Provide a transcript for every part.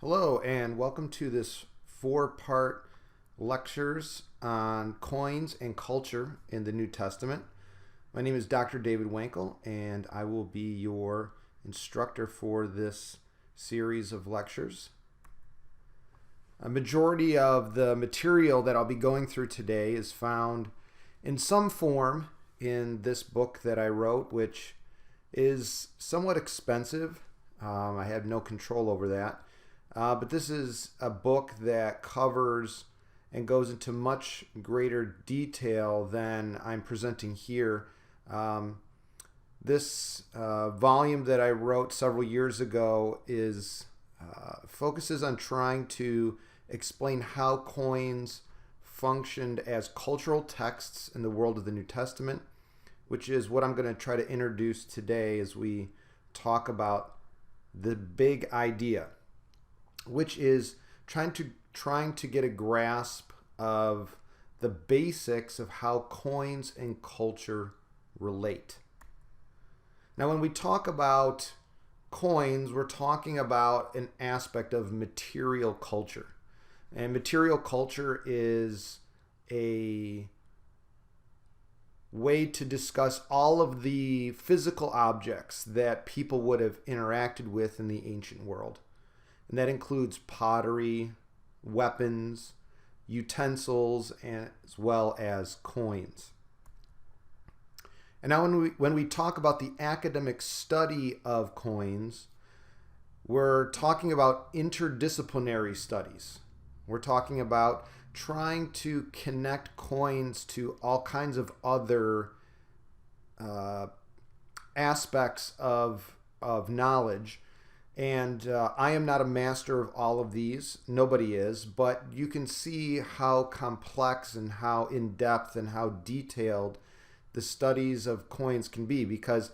Hello, and welcome to this four-part lectures on coins and culture in the New Testament. My name is Dr. David Wankel, and I will be your instructor for this series of lectures. A majority of the material that I'll be going through today is found in some form in this book that I wrote, which is somewhat expensive. I have no control over that. But this is a book that covers and goes into much greater detail than I'm presenting here. This volume that I wrote several years ago focuses on trying to explain how coins functioned as cultural texts in the world of the New Testament, which is what I'm going to try to introduce today as we talk about the big idea, which is trying to get a grasp of the basics of how coins and culture relate. Now, when we talk about coins, we're talking about an aspect of material culture. And material culture is a way to discuss all of the physical objects that people would have interacted with in the ancient world. And that includes pottery, weapons, utensils, as well as coins. And now when we talk about the academic study of coins, we're talking about interdisciplinary studies. We're talking about trying to connect coins to all kinds of other aspects of knowledge. And I am not a master of all of these. Nobody is. But you can see how complex and how in-depth and how detailed the studies of coins can be, because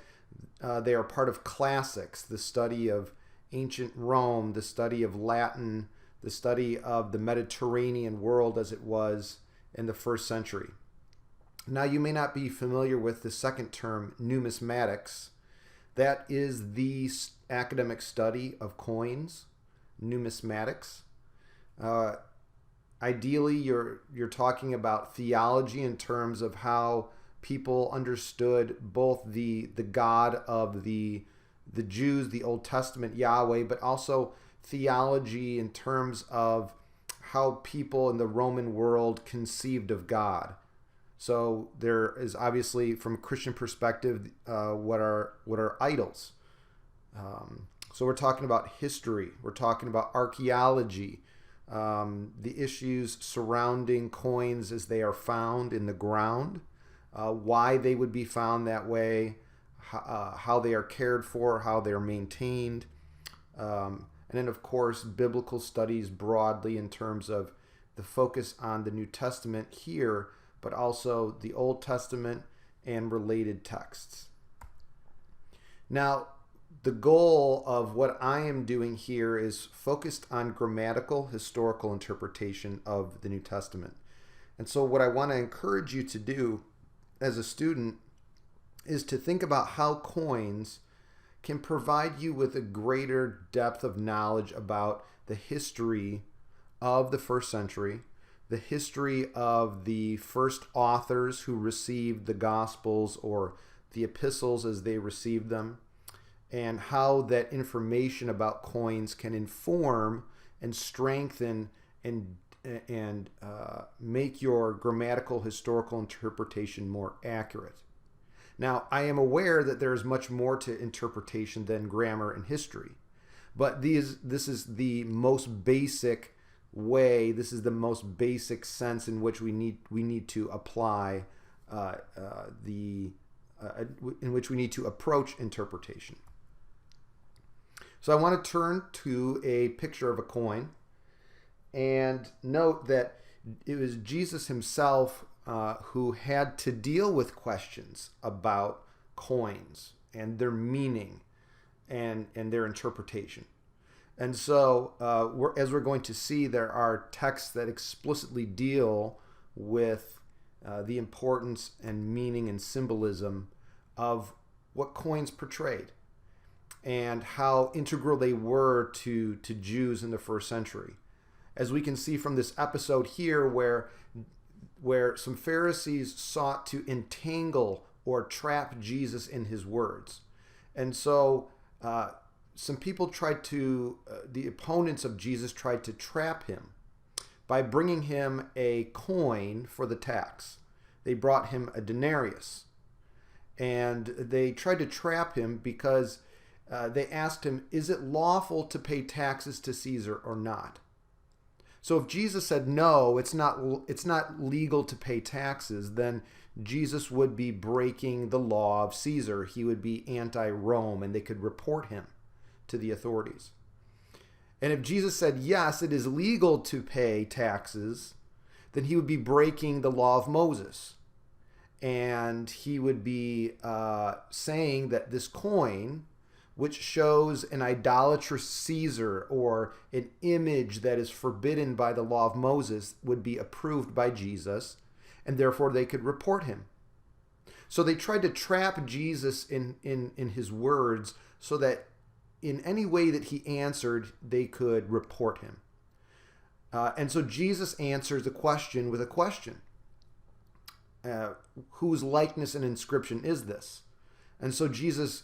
they are part of classics, the study of ancient Rome, the study of Latin, the study of the Mediterranean world as it was in the first century. Now, you may not be familiar with the second term, numismatics. That is the academic study of coins, numismatics. Ideally, you're talking about theology in terms of how people understood both the God of the Jews, the Old Testament Yahweh, but also theology in terms of how people in the Roman world conceived of God. So there is obviously, from a Christian perspective, what are idols? So we're talking about history. We're talking about archaeology, the issues surrounding coins as they are found in the ground, why they would be found that way, how they are cared for, how they are maintained, and then, of course, biblical studies broadly in terms of the focus on the New Testament here, but also the Old Testament and related texts. Now, the goal of what I am doing here is focused on grammatical historical interpretation of the New Testament. And so what I want to encourage you to do as a student is to think about how coins can provide you with a greater depth of knowledge about the history of the first century, the history of the first authors who received the Gospels or the epistles as they received them, and how that information about coins can inform and strengthen and make your grammatical historical interpretation more accurate. Now, I am aware that there is much more to interpretation than grammar and history, but this is the most basic way. This is the most basic sense in which we need to apply in which we need to approach interpretation. So I want to turn to a picture of a coin and note that it was Jesus himself who had to deal with questions about coins and their meaning and their interpretation. And so, as we're going to see, there are texts that explicitly deal with the importance and meaning and symbolism of what coins portrayed. and how integral they were to Jews in the first century. As we can see from this episode here, where some Pharisees sought to entangle or trap Jesus in his words. And so some people the opponents of Jesus tried to trap him by bringing him a coin for the tax. They brought him a denarius. And they tried to trap him because they asked him, is it lawful to pay taxes to Caesar or not? So if Jesus said, no, it's not legal to pay taxes, then Jesus would be breaking the law of Caesar. He would be anti-Rome, and they could report him to the authorities. And if Jesus said, yes, it is legal to pay taxes, then he would be breaking the law of Moses. And he would be saying that this coin, which shows an idolatrous Caesar or an image that is forbidden by the law of Moses, would be approved by Jesus, and therefore they could report him. So they tried to trap Jesus in his words so that in any way that he answered, they could report him. And so Jesus answers the question with a question. Whose likeness and inscription is this? And so Jesus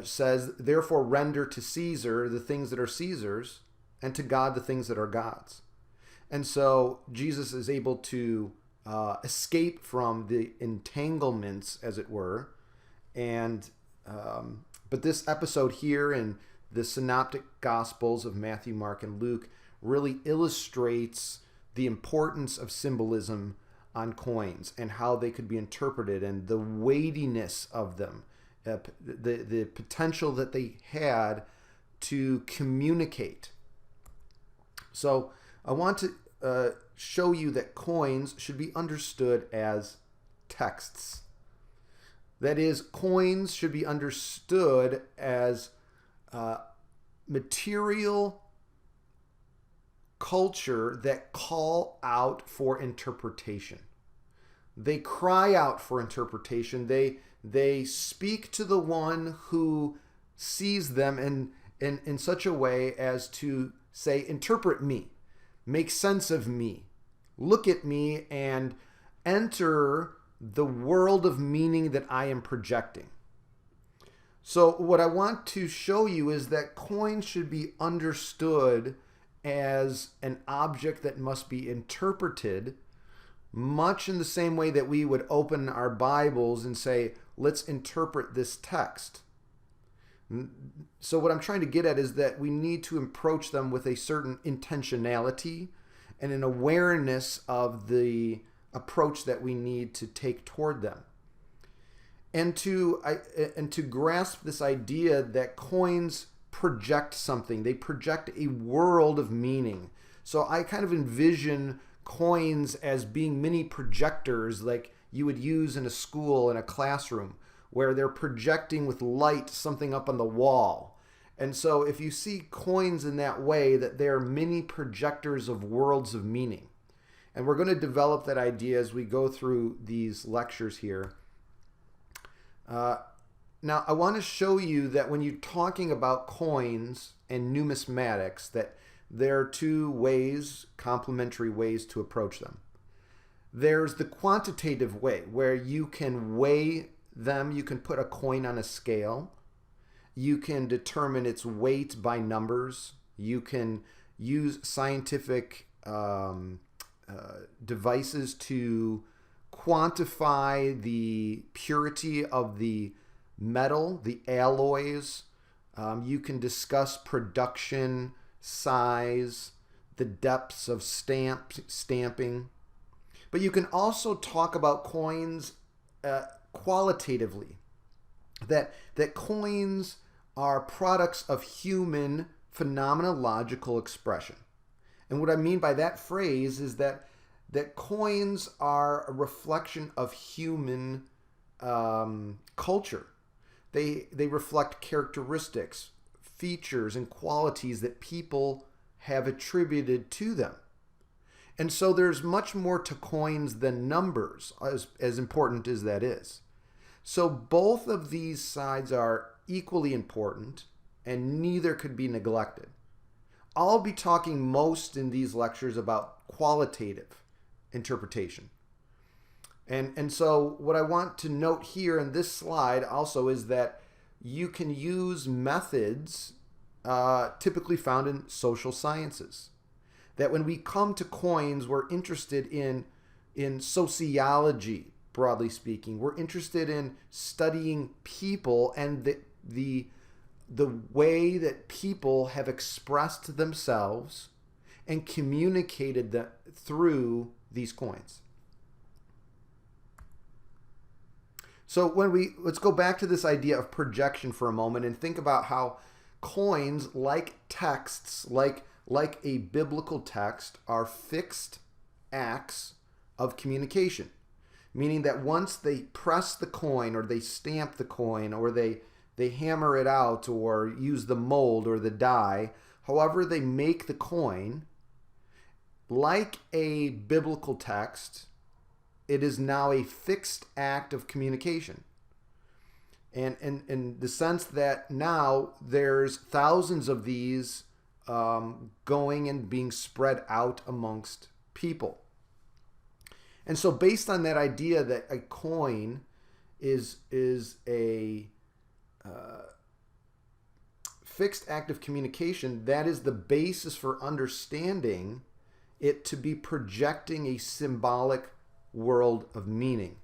says, therefore render to Caesar the things that are Caesar's, and to God the things that are God's. And so Jesus is able to escape from the entanglements, as it were. And but this episode here in the Synoptic Gospels of Matthew, Mark, and Luke really illustrates the importance of symbolism on coins and how they could be interpreted and the weightiness of them, the potential that they had to communicate. So I want to show you that coins should be understood as texts. That is, coins should be understood as material culture that call out for interpretation. They cry out for interpretation. They speak to the one who sees them in such a way as to say, interpret me, make sense of me, look at me, and enter the world of meaning that I am projecting. So what I want to show you is that coins should be understood as an object that must be interpreted, much in the same way that we would open our Bibles and say, let's interpret this text. So what I'm trying to get at is that we need to approach them with a certain intentionality and an awareness of the approach that we need to take toward them. And to grasp this idea that coins project something. They project a world of meaning. So I kind of envision coins as being mini projectors like you would use in a school, in a classroom, where they're projecting with light something up on the wall. And so if you see coins in that way, that they're mini projectors of worlds of meaning. And we're going to develop that idea as we go through these lectures here. Now, I want to show you that when you're talking about coins and numismatics, that there are two ways, complementary ways to approach them. There's the quantitative way, where you can weigh them. You can put a coin on a scale. You can determine its weight by numbers. You can use scientific devices to quantify the purity of the metal, the alloys. You can discuss production, size, the depths of stamping. But you can also talk about coins qualitatively, that coins are products of human phenomenological expression. And what I mean by that phrase is that coins are a reflection of human culture. They reflect characteristics, features, and qualities that people have attributed to them. And so there's much more to coins than numbers, as important as that is. So both of these sides are equally important, and neither could be neglected. I'll be talking most in these lectures about qualitative interpretation. And so what I want to note here in this slide also is that you can use methods typically found in social sciences. That when we come to coins, we're interested in sociology, broadly speaking. We're interested in studying people and the way that people have expressed themselves and communicated that through these coins. So let's go back to this idea of projection for a moment and think about how coins, like texts, like a biblical text, are fixed acts of communication. Meaning that once they press the coin or they stamp the coin or they hammer it out or use the mold or the die, however they make the coin, like a biblical text, it is now a fixed act of communication. And in the sense that now there's thousands of these going and being spread out amongst people. And so based on that idea that a coin is a fixed act of communication, that is the basis for understanding it to be projecting a symbolic world of meaning.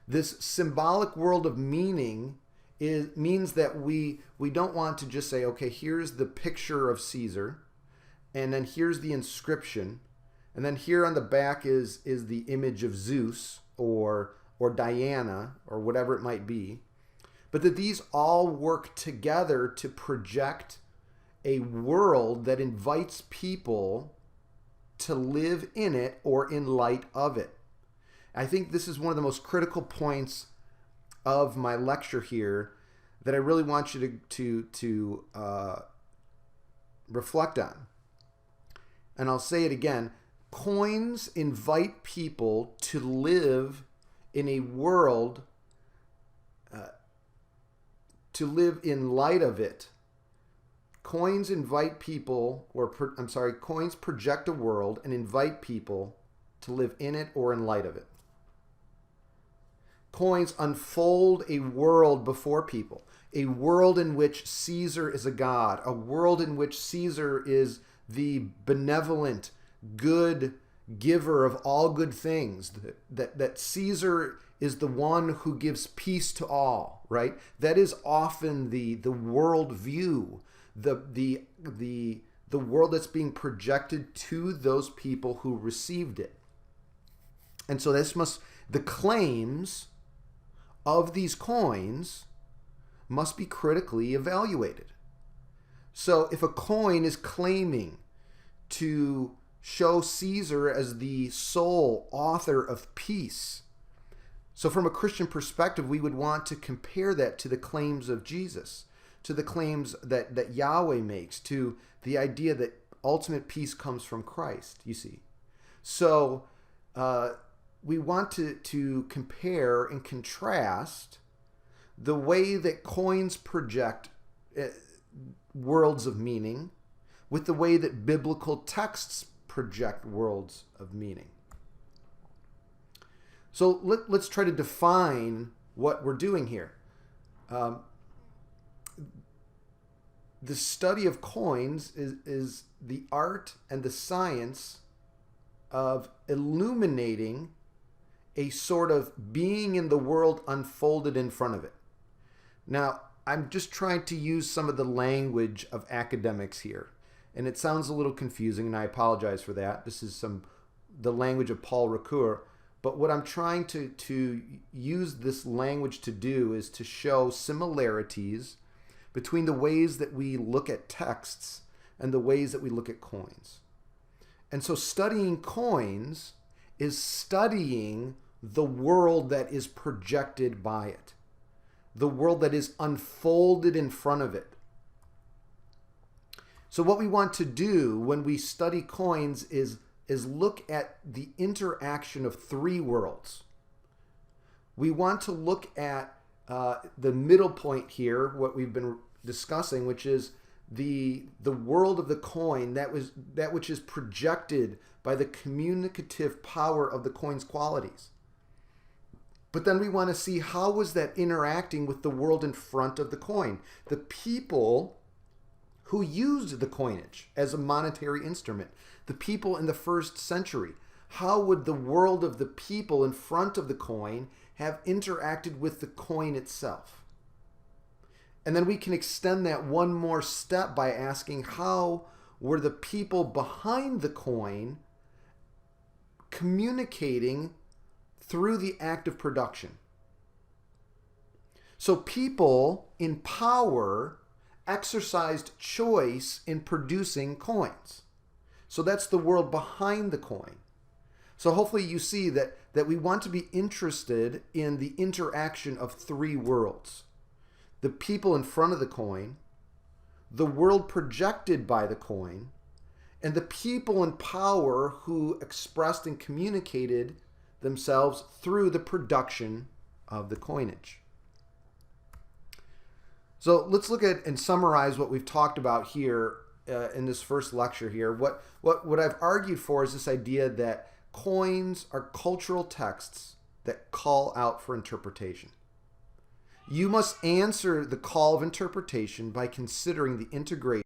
This symbolic world of meaning means that we don't want to just say, okay, here's the picture of Caesar, and then here's the inscription, and then here on the back is the image of Zeus or Diana or whatever it might be, but that these all work together to project a world that invites people to live in it or in light of it. I think this is one of the most critical points of my lecture here that I really want you to reflect on. And I'll say it again. Coins invite people to live in a world, to live in light of it. Coins invite people, coins project a world and invite people to live in it or in light of it. Coins unfold a world before people, a world in which Caesar is a god, a world in which Caesar is the benevolent, good giver of all good things, that Caesar is the one who gives peace to all, right? That is often the world view, the world that's being projected to those people who received it. And so the claims of these coins must be critically evaluated. So if a coin is claiming to show Caesar as the sole author of peace, so from a Christian perspective, we would want to compare that to the claims of Jesus, to the claims that Yahweh makes, to the idea that ultimate peace comes from Christ, you see. So we want to compare and contrast the way that coins project worlds of meaning with the way that biblical texts project worlds of meaning. So let's try to define what we're doing here. The study of coins is the art and the science of illuminating a sort of being in the world unfolded in front of it. Now, I'm just trying to use some of the language of academics here, and it sounds a little confusing, and I apologize for that. This is the language of Paul Ricoeur, but what I'm trying to use this language to do is to show similarities between the ways that we look at texts and the ways that we look at coins. And so studying coins is studying the world that is projected by it, the world that is unfolded in front of it. So what we want to do when we study coins is look at the interaction of three worlds. We want to look at the middle point here, what we've been discussing, which is the world of the coin, that which is projected by the communicative power of the coin's qualities. But then we want to see, how was that interacting with the world in front of the coin? The people who used the coinage as a monetary instrument, the people in the first century, how would the world of the people in front of the coin have interacted with the coin itself? And then we can extend that one more step by asking, how were the people behind the coin communicating through the act of production? So people in power exercised choice in producing coins. So that's the world behind the coin. So hopefully you see that we want to be interested in the interaction of three worlds: the people in front of the coin, the world projected by the coin, and the people in power who expressed and communicated themselves through the production of the coinage. So let's look at and summarize what we've talked about here in this first lecture here. What I've argued for is this idea that coins are cultural texts that call out for interpretation. You must answer the call of interpretation by considering the integration